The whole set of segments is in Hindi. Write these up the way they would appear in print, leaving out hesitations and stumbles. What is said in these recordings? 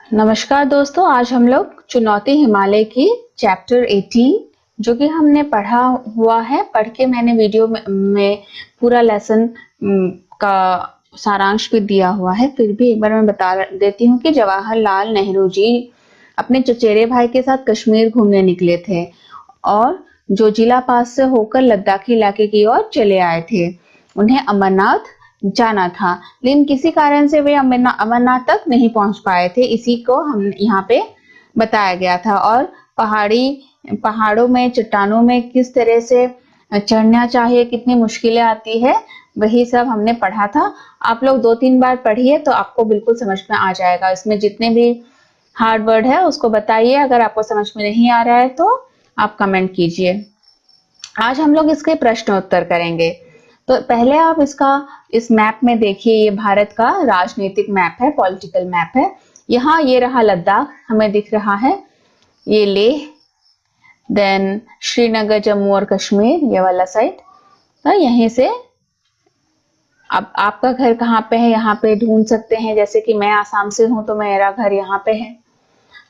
नमस्कार दोस्तों, आज हम लोग चुनौती हिमालय की चैप्टर 18 जो कि हमने पढ़ा हुआ है। पढ़ के मैंने वीडियो में पूरा लेसन का सारांश भी दिया हुआ है। फिर भी एक बार मैं बता देती हूँ कि जवाहरलाल नेहरू जी अपने चचेरे भाई के साथ कश्मीर घूमने निकले थे और जो जिला पास से होकर लद्दाखी इलाके की ओर चले आए थे। उन्हें अमरनाथ जाना था, लेकिन किसी कारण से वे अमरनाथ तक नहीं पहुंच पाए थे। इसी को हम यहाँ पे बताया गया था। और पहाड़ों में, चट्टानों में किस तरह से चढ़ना चाहिए, कितनी मुश्किलें आती है, वही सब हमने पढ़ा था। आप लोग 2-3 बार पढ़िए तो आपको बिल्कुल समझ में आ जाएगा। इसमें जितने भी हार्ड वर्ड है उसको बताइए। अगर आपको समझ में नहीं आ रहा है तो आप कमेंट कीजिए। आज हम लोग इसके प्रश्न उत्तर करेंगे। तो पहले आप इस मैप में देखिए, ये भारत का राजनीतिक मैप है, पॉलिटिकल मैप है। यहाँ ये रहा लद्दाख हमें दिख रहा है, ये लेह, देन श्रीनगर, जम्मू और कश्मीर, ये वाला साइड। तो यहीं से अब आपका घर कहाँ पे है यहाँ पे ढूंढ सकते हैं। जैसे कि मैं आसाम से हूँ तो मेरा घर यहाँ पे है।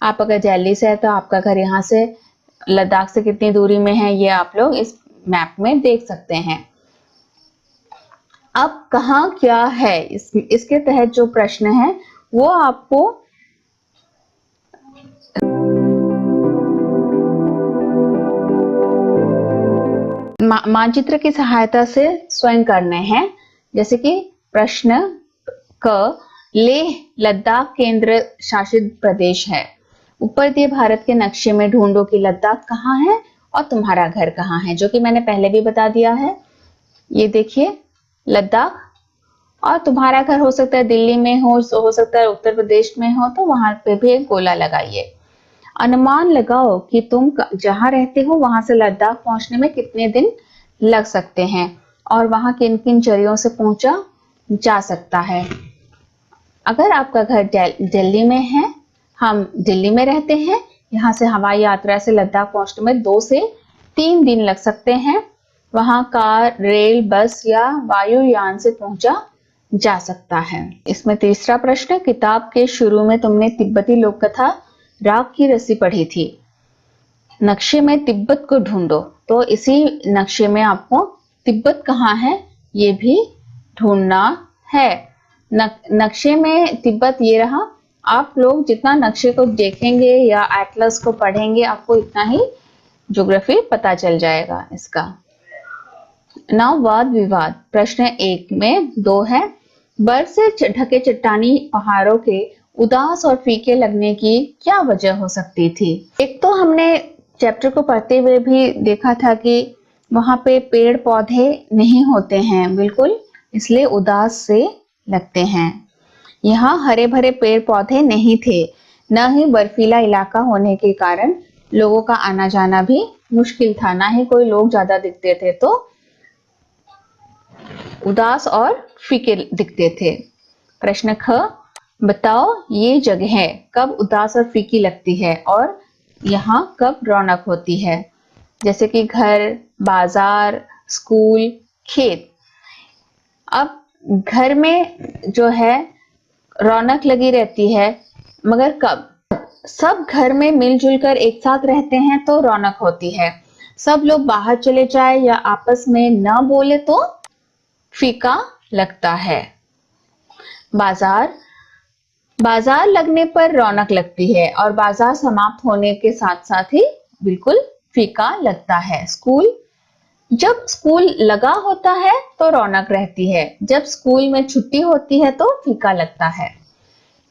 आप अगर दिल्ली से है तो आपका घर यहाँ से लद्दाख से कितनी दूरी में है, ये आप लोग इस मैप में देख सकते हैं। अब कहाँ क्या है, इसके तहत जो प्रश्न है वो आपको मानचित्र की सहायता से स्वयं करने हैं। जैसे कि प्रश्न क, लेह लद्दाख केंद्र शासित प्रदेश है। ऊपर दिए भारत के नक्शे में ढूंढो कि लद्दाख कहाँ है और तुम्हारा घर कहाँ है, जो कि मैंने पहले भी बता दिया है। ये देखिए लद्दाख, और तुम्हारा घर हो सकता है दिल्ली में हो सकता है उत्तर प्रदेश में हो, तो वहां पे भी एक गोला लगाइए। अनुमान लगाओ कि तुम जहां रहते हो वहां से लद्दाख पहुंचने में कितने दिन लग सकते हैं और वहां किन किन जरियों से पहुंचा जा सकता है। अगर आपका घर दिल्ली में है, हम दिल्ली में रहते हैं, यहाँ से हवाई यात्रा से लद्दाख पहुंचने में 2 से 3 दिन लग सकते हैं। वहां कार, रेल, बस या वायुयान से पहुंचा जा सकता है। इसमें तीसरा प्रश्न, किताब के शुरू में तुमने तिब्बती लोक कथा राग की रस्सी पढ़ी थी। नक्शे में तिब्बत को ढूंढो। तो इसी नक्शे में आपको तिब्बत कहाँ है ये भी ढूंढना है। नक्शे में तिब्बत ये रहा। आप लोग जितना नक्शे को देखेंगे या एटलस को पढ़ेंगे, आपको इतना ही ज्योग्राफी पता चल जाएगा इसका। नाउ वाद विवाद। प्रश्न 1 में 2 है। बर्फ से ढके चट्टानी पहाड़ों के उदास और फीके लगने की क्या वजह हो सकती थी। एक तो हमने चैप्टर को पढ़ते हुए भी देखा था कि वहां पे पेड़ पौधे नहीं होते हैं बिल्कुल, इसलिए उदास से लगते हैं। यहाँ हरे भरे पेड़ पौधे नहीं थे, न ही बर्फीला इलाका होने के कारण लोगों का आना जाना भी मुश्किल था, ना ही कोई लोग ज्यादा दिखते थे, तो उदास और फीके दिखते थे। प्रश्न ख, बताओ ये जगह कब उदास और फीकी लगती है और यहाँ कब रौनक होती है। जैसे कि घर, बाजार, स्कूल, खेत। अब घर में जो है रौनक लगी रहती है, मगर कब? सब घर में मिलजुल कर एक साथ रहते हैं तो रौनक होती है। सब लोग बाहर चले जाए या आपस में न बोले तो फीका लगता है। बाजार लगने पर रौनक लगती है और बाजार समाप्त होने के साथ साथ ही बिल्कुल फीका लगता है। जब स्कूल लगा होता है तो रौनक रहती है, जब स्कूल में छुट्टी होती है तो फीका लगता है।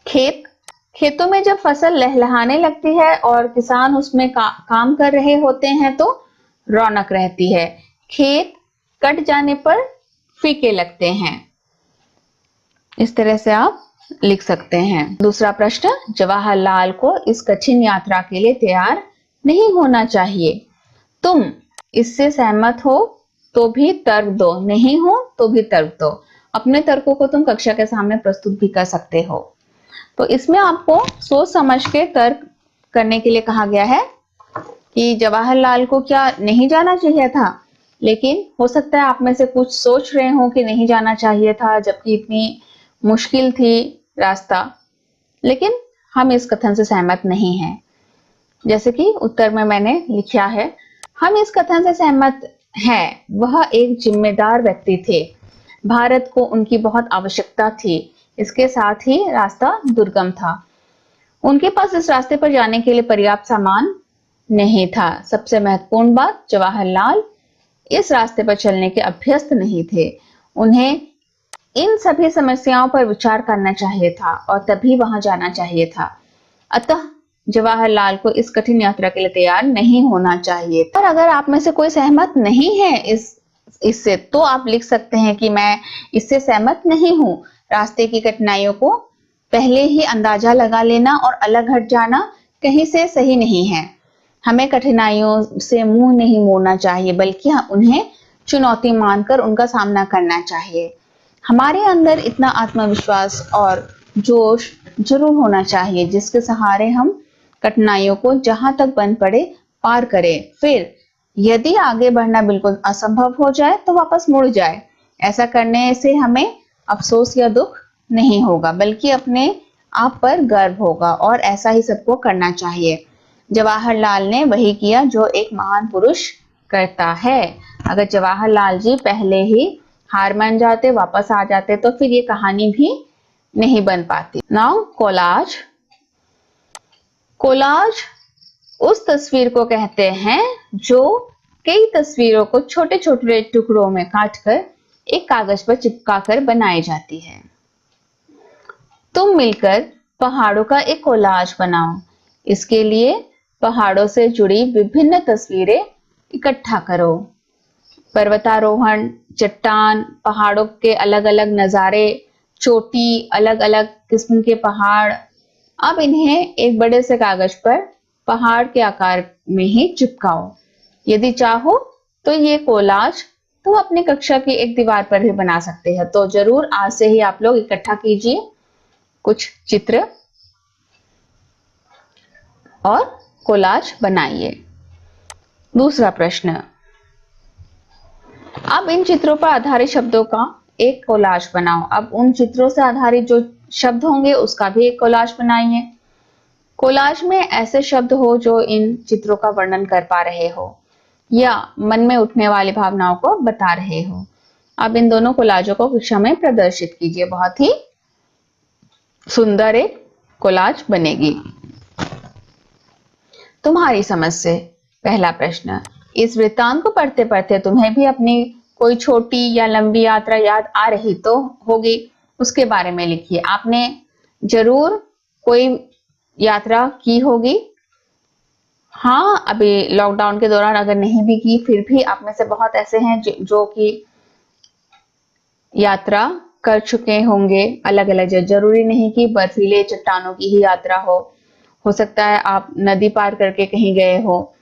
खेतों में जब फसल लहलहाने लगती है और किसान उसमें काम कर रहे होते हैं तो रौनक रहती है। खेत कट जाने पर फीके लगते हैं। इस तरह से आप लिख सकते हैं। दूसरा प्रश्न, जवाहरलाल को इस कठिन यात्रा के लिए तैयार नहीं होना चाहिए। तुम इससे सहमत हो तो भी तर्क दो, नहीं हो तो भी तर्क दो। अपने तर्कों को तुम कक्षा के सामने प्रस्तुत भी कर सकते हो। तो इसमें आपको सोच समझ के तर्क करने के लिए कहा गया है कि जवाहरलाल को क्या नहीं जाना चाहिए था। लेकिन हो सकता है आप में से कुछ सोच रहे हो कि नहीं जाना चाहिए था, जबकि इतनी मुश्किल थी रास्ता। लेकिन हम इस कथन से सहमत नहीं हैं। जैसे कि उत्तर में मैंने लिखा है, हम इस कथन से सहमत हैं। वह एक जिम्मेदार व्यक्ति थे। भारत को उनकी बहुत आवश्यकता थी। इसके साथ ही रास्ता दुर्गम था। उनके पास इस रास्ते पर जाने के लिए पर्याप्त सामान नहीं था। सबसे महत्वपूर्ण बात, जवाहरलाल इस रास्ते पर चलने के अभ्यस्त नहीं थे। उन्हें इन सभी समस्याओं पर विचार करना चाहिए था और तभी वहां जाना चाहिए था। अतः जवाहरलाल को इस कठिन यात्रा के लिए तैयार नहीं होना चाहिए। पर अगर आप में से कोई सहमत नहीं है इससे, तो आप लिख सकते हैं कि मैं इससे सहमत नहीं हूं। रास्ते की कठिनाइयों को पहले ही अंदाजा लगा लेना और अलग हट जाना कहीं से सही नहीं है। हमें कठिनाइयों से मुंह नहीं मोड़ना चाहिए, बल्कि उन्हें चुनौती मानकर उनका सामना करना चाहिए। हमारे अंदर इतना आत्मविश्वास और जोश जरूर होना चाहिए जिसके सहारे हम कठिनाइयों को जहां तक बन पड़े पार करें। फिर यदि आगे बढ़ना बिल्कुल असंभव हो जाए तो वापस मुड़ जाए। ऐसा करने से हमें अफसोस या दुख नहीं होगा, बल्कि अपने आप पर गर्व होगा और ऐसा ही सबको करना चाहिए। जवाहरलाल ने वही किया जो एक महान पुरुष करता है। अगर जवाहरलाल जी पहले ही हार मान जाते, वापस आ जाते, तो फिर ये कहानी भी नहीं बन पाती। Now collage. कोलाज उस तस्वीर को कहते हैं जो कई तस्वीरों को छोटे छोटे टुकड़ों में काटकर एक कागज पर चिपकाकर बनाई जाती है। तुम मिलकर पहाड़ों का एक कोलाज बनाओ। इसके लिए पहाड़ों से जुड़ी विभिन्न तस्वीरें इकट्ठा करो। पर्वतारोहण, चट्टान, पहाड़ों के अलग अलग नजारे, चोटी, अलग अलग किस्म के पहाड़। अब इन्हें एक बड़े से कागज पर पहाड़ के आकार में ही चिपकाओ। यदि चाहो तो ये कोलाज तुम अपनी कक्षा की एक दीवार पर भी बना सकते हैं। तो जरूर आज से ही आप लोग इकट्ठा कीजिए कुछ चित्र और कोलाज बनाइए। दूसरा प्रश्न, अब इन चित्रों पर आधारित शब्दों का एक कोलाज बनाओ। अब उन चित्रों से आधारित जो शब्द होंगे उसका भी एक कोलाज बनाइए। कोलाज में ऐसे शब्द हो जो इन चित्रों का वर्णन कर पा रहे हो या मन में उठने वाली भावनाओं को बता रहे हो। अब इन दोनों कोलाजों को कक्षा में प्रदर्शित कीजिए। बहुत ही सुंदर एक कोलाज बनेगी। तुम्हारी समझ से पहला प्रश्न, इस वृत्तांत को पढ़ते पढ़ते तुम्हें भी अपनी कोई छोटी या लंबी यात्रा याद आ रही तो होगी, उसके बारे में लिखिए। आपने जरूर कोई यात्रा की होगी। हाँ, अभी लॉकडाउन के दौरान अगर नहीं भी की, फिर भी आप में से बहुत ऐसे हैं जो कि यात्रा कर चुके होंगे अलग अलग जगह। जरूरी नहीं कि बर्फीले चट्टानों की ही यात्रा हो सकता है आप नदी पार करके कहीं गए हो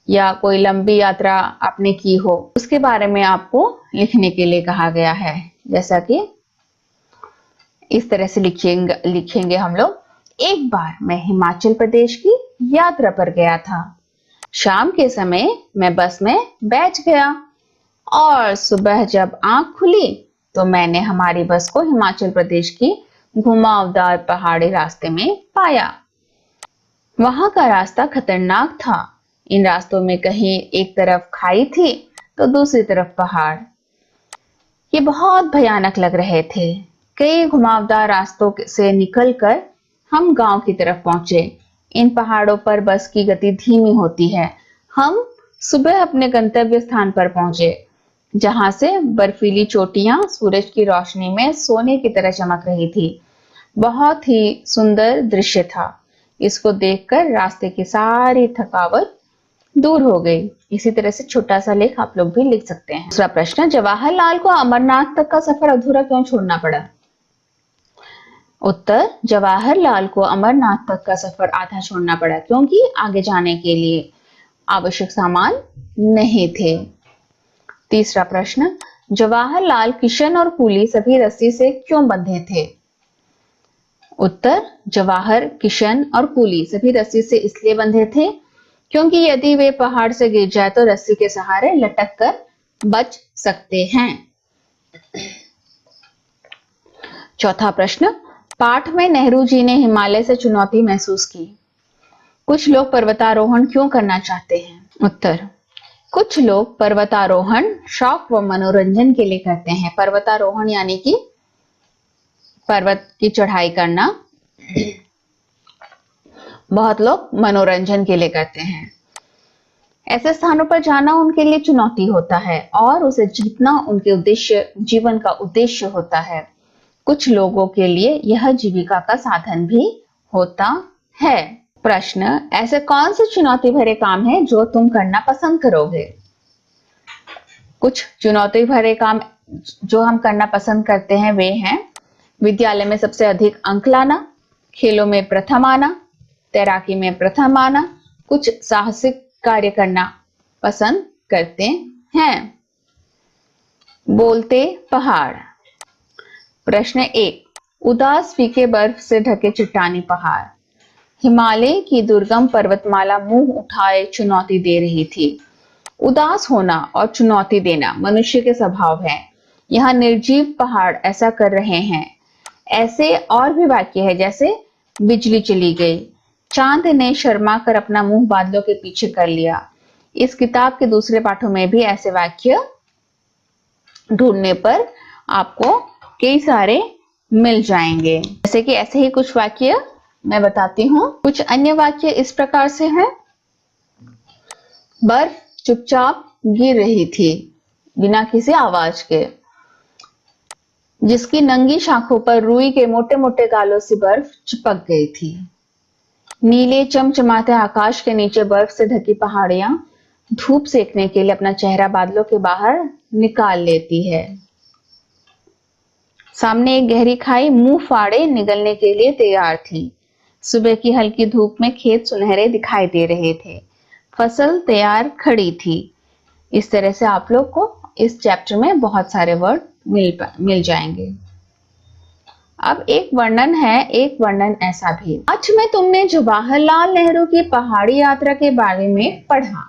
या कोई लंबी यात्रा आपने की हो। उसके बारे में आपको लिखने के लिए कहा गया है। जैसा कि इस तरह से लिखेंगे हम लोग। एक बार मैं हिमाचल प्रदेश की यात्रा पर गया था। शाम के समय मैं बस में बैठ गया और सुबह जब आंख खुली तो मैंने हमारी बस को हिमाचल प्रदेश की घुमावदार पहाड़ी रास्ते में पाया। वहां का रास्ता खतरनाक था। इन रास्तों में कहीं एक तरफ खाई थी तो दूसरी तरफ पहाड़। ये बहुत भयानक लग रहे थे। कई घुमावदार रास्तों से निकलकर हम गांव की तरफ पहुंचे। इन पहाड़ों पर बस की गति धीमी होती है। हम सुबह अपने गंतव्य स्थान पर पहुंचे, जहां से बर्फीली चोटियां सूरज की रोशनी में सोने की तरह चमक रही थी। बहुत ही सुंदर दृश्य था। इसको देखकर रास्ते की सारी थकावट दूर हो गई। इसी तरह से छोटा सा लेख आप लोग भी लिख सकते हैं। दूसरा प्रश्न, जवाहरलाल को अमरनाथ तक का सफर अधूरा क्यों छोड़ना पड़ा? उत्तर, जवाहरलाल को अमरनाथ तक का सफर आधा छोड़ना पड़ा क्योंकि आगे जाने के लिए आवश्यक सामान नहीं थे। तीसरा प्रश्न, जवाहरलाल, किशन और कूली सभी रस्सी से क्यों बंधे थे? उत्तर, जवाहर, किशन और कूली सभी रस्सी से इसलिए बंधे थे क्योंकि यदि वे पहाड़ से गिर जाए तो रस्सी के सहारे लटक कर बच सकते हैं। चौथा प्रश्न, पाठ में नेहरू जी ने हिमालय से चुनौती महसूस की। कुछ लोग पर्वतारोहण क्यों करना चाहते हैं? उत्तर, कुछ लोग पर्वतारोहण शौक व मनोरंजन के लिए करते हैं। पर्वतारोहण यानी कि पर्वत की चढ़ाई करना बहुत लोग मनोरंजन के लिए करते हैं। ऐसे स्थानों पर जाना उनके लिए चुनौती होता है और उसे जीतना उनके उद्देश्य, जीवन का उद्देश्य होता है। कुछ लोगों के लिए यह जीविका का साधन भी होता है। प्रश्न, ऐसे कौन से चुनौती भरे काम है जो तुम करना पसंद करोगे? कुछ चुनौती भरे काम जो हम करना पसंद करते हैं वे हैं विद्यालय में सबसे अधिक अंक लाना, खेलों में प्रथम आना, तैराकी में प्रथम आना। कुछ साहसिक कार्य करना पसंद करते हैं। बोलते पहाड़। प्रश्न 1, उदास फीके बर्फ से ढके चट्टानी पहाड़। हिमालय की दुर्गम पर्वतमाला मुंह उठाए चुनौती दे रही थी। उदास होना और चुनौती देना मनुष्य के स्वभाव है। यहाँ निर्जीव पहाड़ ऐसा कर रहे हैं। ऐसे और भी वाक्य है जैसे बिजली चली गई, चांद ने शर्मा कर अपना मुंह बादलों के पीछे कर लिया। इस किताब के दूसरे पाठों में भी ऐसे वाक्य ढूंढने पर आपको कई सारे मिल जाएंगे। जैसे कि ऐसे ही कुछ वाक्य मैं बताती हूँ। कुछ अन्य वाक्य इस प्रकार से हैं। बर्फ चुपचाप गिर रही थी बिना किसी आवाज के। जिसकी नंगी शाखों पर रुई के मोटे मोटे गालों से बर्फ चिपक गई थी। नीले चमचमाते आकाश के नीचे बर्फ से ढकी पहाड़ियां धूप सेकने के लिए अपना चेहरा बादलों के बाहर निकाल लेती है। सामने एक गहरी खाई मुंह फाड़े निगलने के लिए तैयार थी। सुबह की हल्की धूप में खेत सुनहरे दिखाई दे रहे थे। फसल तैयार खड़ी थी। इस तरह से आप लोग को इस चैप्टर में बहुत सारे वर्ड मिल जाएंगे। अब एक वर्णन है, एक वर्णन ऐसा भी। आज में तुमने जवाहरलाल नेहरू की पहाड़ी यात्रा के बारे में पढ़ा।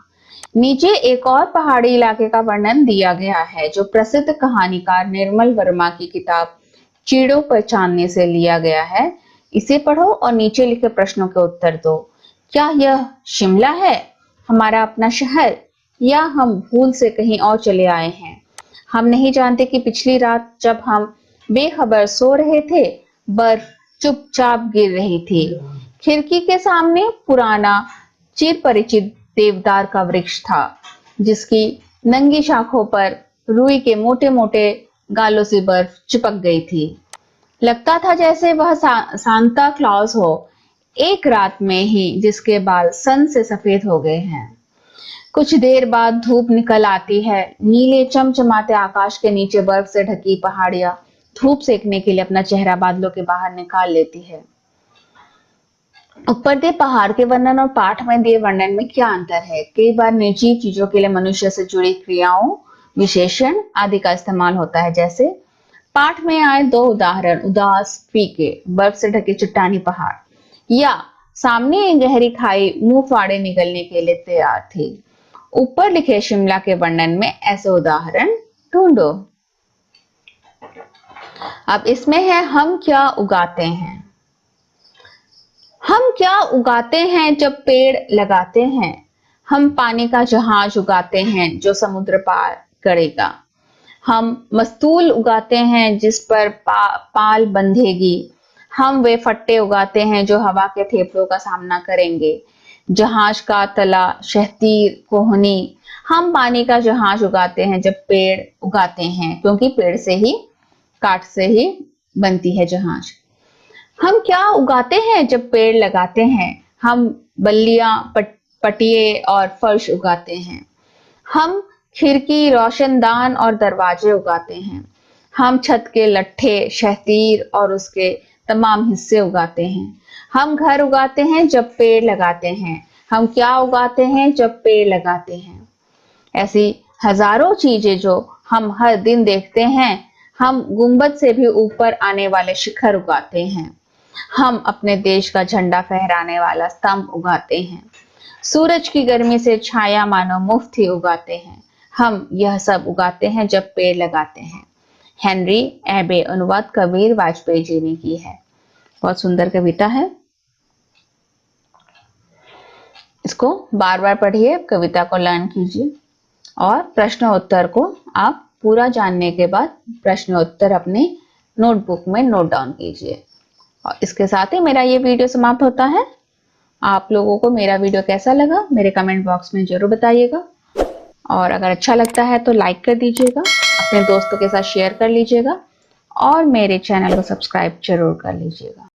नीचे एक और पहाड़ी इलाके का वर्णन दिया गया है जो प्रसिद्ध कहानीकार निर्मल वर्मा की किताब चीड़ों पर चांदनी से लिया गया है। इसे पढ़ो और नीचे लिखे प्रश्नों के उत्तर दो। क्या यह शिमला है, हमारा अपना शहर, या हम भूल से कहीं और चले आए हैं? हम नहीं जानते कि पिछली रात जब हम बेखबर सो रहे थे, बर्फ चुपचाप गिर रही थी। खिड़की के सामने पुराना चिर परिचित देवदार का वृक्ष था जिसकी नंगी शाखों पर रुई के मोटे मोटे गालों से बर्फ चिपक गई थी। लगता था जैसे वह सांता क्लॉज हो, एक रात में ही जिसके बाल सन से सफेद हो गए हैं। कुछ देर बाद धूप निकल आती है। नीले चमचमाते आकाश के नीचे बर्फ से ढकी पहाड़ियां धूप सेकने के लिए अपना चेहरा बादलों के बाहर निकाल लेती है। ऊपर दिए पहाड़ के वर्णन और पाठ में दिए वर्णन में क्या अंतर है? कई बार निर्जीव चीजों के लिए मनुष्य से जुड़ी क्रियाओं, विशेषण आदि का इस्तेमाल होता है। जैसे पाठ में आए दो उदाहरण, उदास फीके बर्फ से ढके चट्टानी पहाड़, या सामने एक गहरी खाई मुंह फाड़े निकलने के लिए तैयार थी। ऊपर लिखे शिमला के वर्णन में ऐसे उदाहरण ढूंढो। अब इसमें है हम क्या उगाते हैं। हम क्या उगाते हैं जब पेड़ लगाते हैं? हम पानी का जहाज उगाते हैं जो समुद्र पार करेगा। हम मस्तूल उगाते हैं जिस पर पाल बंधेगी। हम वे फट्टे उगाते हैं जो हवा के थेपड़ों का सामना करेंगे। जहाज का तला, शहतीर, कोहनी। हम पानी का जहाज उगाते हैं जब पेड़ उगाते हैं, क्योंकि पेड़ से ही, काट से ही बनती है जहाज। हम क्या उगाते हैं जब पेड़ लगाते हैं? हम बल्लियां, पटिए और फर्श उगाते हैं। हम खिड़की, रोशनदान और दरवाजे उगाते हैं। हम छत के लट्ठे, शहतीर और उसके तमाम हिस्से उगाते हैं। हम घर उगाते हैं जब पेड़ लगाते हैं। हम क्या उगाते हैं जब पेड़ लगाते हैं? ऐसी हजारों चीजें जो हम हर दिन देखते हैं। हम गुंबद से भी ऊपर आने वाले शिखर उगाते हैं। हम अपने देश का झंडा फहराने वाला स्तंभ उगाते हैं। सूरज की गर्मी से छाया मानो मुफ्त ही उगाते हैं। हम यह सब उगाते हैं जब पेड़ लगाते हैं। हेनरी एबे अनुवाद कबीर वाजपेयी जी ने की है। बहुत सुंदर कविता है। इसको बार बार पढ़िए, कविता को लर्न कीजिए और प्रश्न उत्तर को आप पूरा जानने के बाद प्रश्न उत्तर अपने नोटबुक में नोट डाउन कीजिए। और इसके साथ ही मेरा ये वीडियो समाप्त होता है। आप लोगों को मेरा वीडियो कैसा लगा मेरे कमेंट बॉक्स में जरूर बताइएगा, और अगर अच्छा लगता है तो लाइक कर दीजिएगा, अपने दोस्तों के साथ शेयर कर लीजिएगा और मेरे चैनल को सब्सक्राइब जरूर कर लीजिएगा।